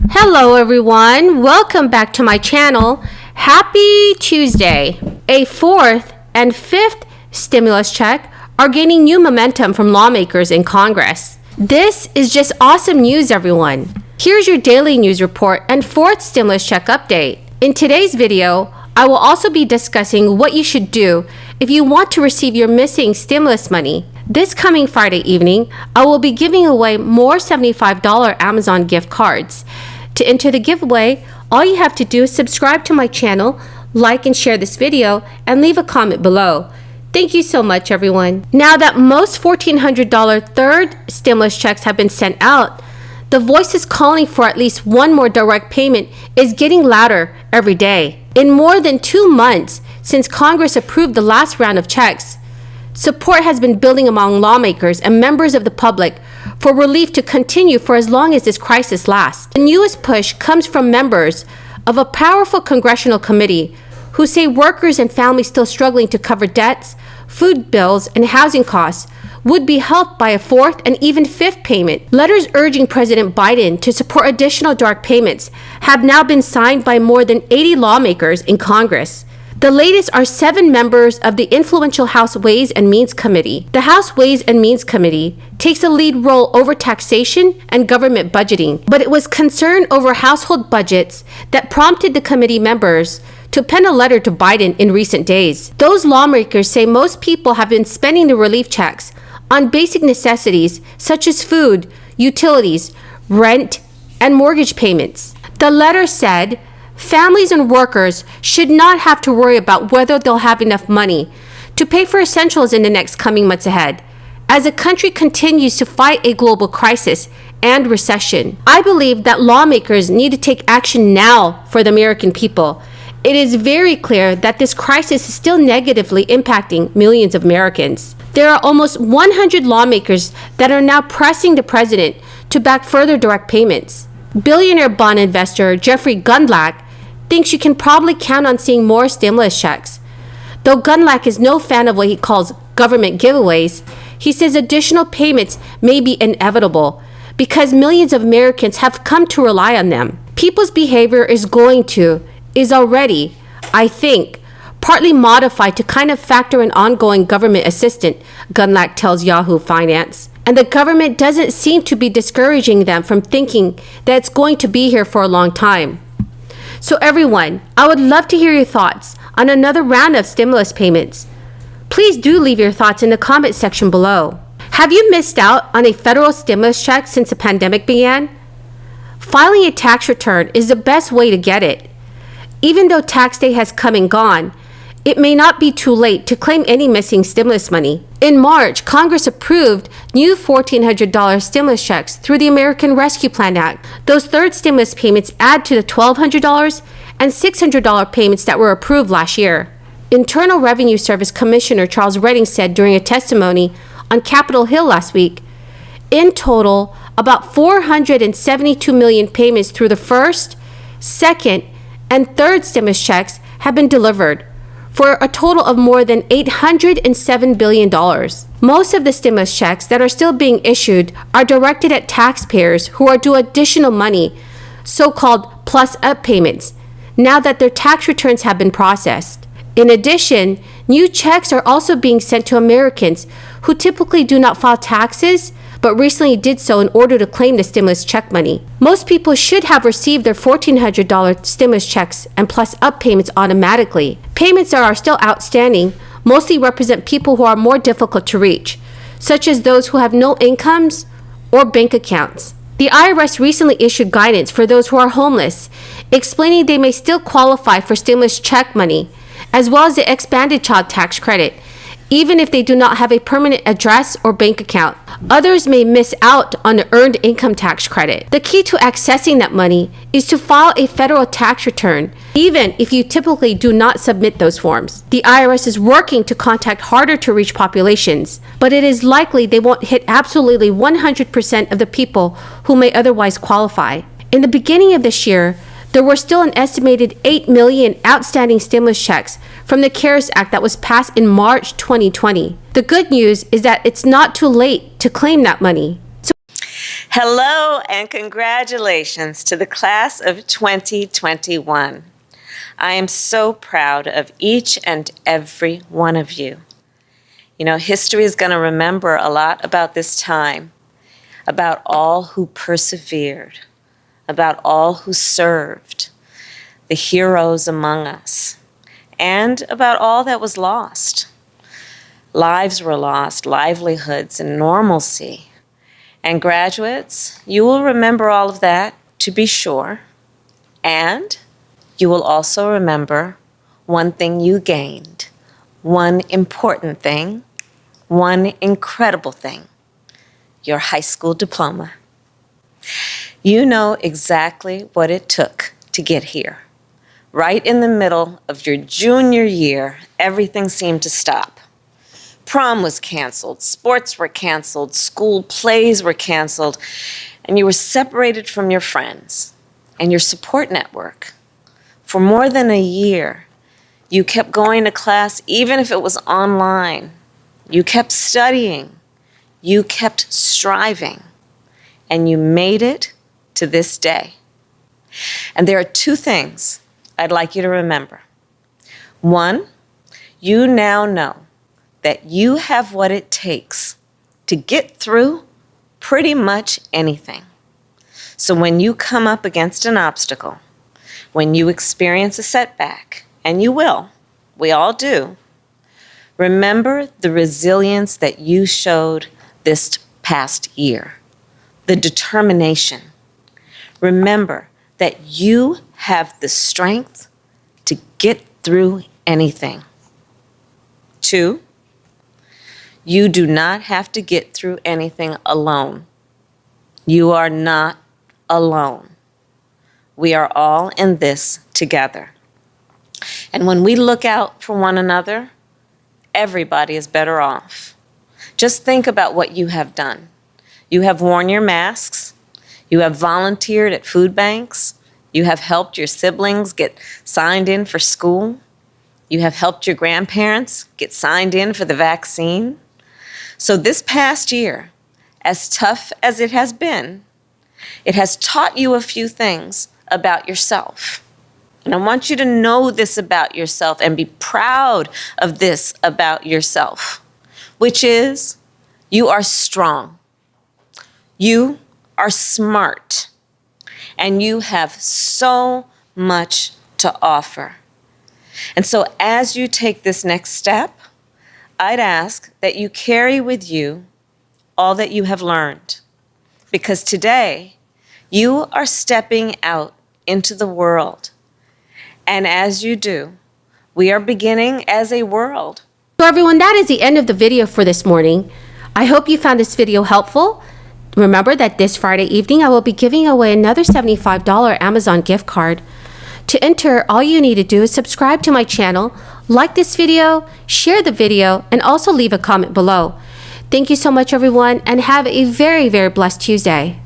Hello everyone, welcome back to my channel. Happy Tuesday. A fourth and fifth stimulus check are gaining new momentum from lawmakers in Congress. This is just awesome news, everyone. Here's your daily news report and fourth stimulus check update. In today's video, I will also be discussing what you should do if you want to receive your missing stimulus money. This coming Friday evening, I will be giving away more $75 Amazon gift cards. To enter the giveaway, all you have to do is subscribe to my channel, like and share this video, and leave a comment below. Thank you so much, everyone. Now that most $1,400 third stimulus checks have been sent out, the voices calling for at least one more direct payment is getting louder every day. In more than 2 months since Congress approved the last round of checks, support has been building among lawmakers and members of the public for relief to continue for as long as this crisis lasts. The newest push comes from members of a powerful congressional committee who say workers and families still struggling to cover debts, food bills, and housing costs would be helped by a fourth and even fifth payment. Letters urging President Biden to support additional direct payments have now been signed by more than 80 lawmakers in Congress. The latest are 7 members of the influential House Ways and Means Committee. The House Ways and Means Committee takes a lead role over taxation and government budgeting, but it was concern over household budgets that prompted the committee members to pen a letter to Biden in recent days. Those lawmakers say most people have been spending the relief checks on basic necessities such as food, utilities, rent, and mortgage payments. The letter said, families and workers should not have to worry about whether they'll have enough money to pay for essentials in the next coming months ahead, as the country continues to fight a global crisis and recession. I believe that lawmakers need to take action now for the American people. It is very clear that this crisis is still negatively impacting millions of Americans. There are almost 100 lawmakers that are now pressing the president to back further direct payments. Billionaire bond investor Jeffrey Gundlach thinks you can probably count on seeing more stimulus checks. Though Gundlach is no fan of what he calls government giveaways, he says additional payments may be inevitable because millions of Americans have come to rely on them. People's behavior is already, I think, partly modified to kind of factor in ongoing government assistance, Gundlach tells Yahoo Finance. And the government doesn't seem to be discouraging them from thinking that it's going to be here for a long time. So everyone, I would love to hear your thoughts on another round of stimulus payments. Please do leave your thoughts in the comment section below. Have you missed out on a federal stimulus check since the pandemic began? Filing a tax return is the best way to get it. Even though tax day has come and gone, it may not be too late to claim any missing stimulus money. In March, Congress approved new $1,400 stimulus checks through the American Rescue Plan Act. Those third stimulus payments add to the $1,200 and $600 payments that were approved last year. Internal Revenue Service Commissioner Charles Redding said during a testimony on Capitol Hill last week, in total, about 472 million payments through the first, second, and third stimulus checks have been delivered, for a total of more than $807 billion. Most of the stimulus checks that are still being issued are directed at taxpayers who are due additional money, so-called plus-up payments, now that their tax returns have been processed. In addition, new checks are also being sent to Americans who typically do not file taxes but recently did so in order to claim the stimulus check money. Most people should have received their $1,400 stimulus checks and plus-up payments automatically. Payments that are still outstanding mostly represent people who are more difficult to reach, such as those who have no incomes or bank accounts. The IRS recently issued guidance for those who are homeless, explaining they may still qualify for stimulus check money, as well as the expanded child tax credit, even if they do not have a permanent address or bank account. Others may miss out on the earned income tax credit. The key to accessing that money is to file a federal tax return, even if you typically do not submit those forms. The IRS is working to contact harder to reach populations, but it is likely they won't hit absolutely 100% of the people who may otherwise qualify. In the beginning of this year, there were still an estimated 8 million outstanding stimulus checks from the CARES Act that was passed in March 2020. The good news is that it's not too late to claim that money. Hello and congratulations to the class of 2021. I am so proud of each and every one of you. You know, history is going to remember a lot about this time, about all who persevered, about all who served, the heroes among us, and about all that was lost. Lives were lost, livelihoods, and normalcy. And graduates, you will remember all of that, to be sure. And you will also remember one thing you gained, one important thing, one incredible thing, your high school diploma. You know exactly what it took to get here. Right in the middle of your junior year, everything seemed to stop. Prom was canceled, sports were canceled, school plays were canceled, and you were separated from your friends and your support network. For more than a year, you kept going to class even if it was online. You kept studying, you kept striving, and you made it to this day. And there are two things I'd like you to remember. One, you now know that you have what it takes to get through pretty much anything. So when you come up against an obstacle, when you experience a setback, and you will, we all do, remember the resilience that you showed this past year, the determination. Remember that you have the strength to get through anything. Two, you do not have to get through anything alone. You are not alone. We are all in this together. And when we look out for one another, everybody is better off. Just think about what you have done. You have worn your masks. You have volunteered at food banks. You have helped your siblings get signed in for school. You have helped your grandparents get signed in for the vaccine. So this past year, as tough as it has been, it has taught you a few things about yourself. And I want you to know this about yourself and be proud of this about yourself, which is you are strong, you are smart, and you have so much to offer. And so as you take this next step, I'd ask that you carry with you all that you have learned, because today you are stepping out into the world. And as you do, we are beginning as a world. So everyone, that is the end of the video for this morning. I hope you found this video helpful. Remember that this Friday evening, I will be giving away another $75 Amazon gift card. To enter, all you need to do is subscribe to my channel, like this video, share the video, and also leave a comment below. Thank you so much, everyone, and have a very, very blessed Tuesday.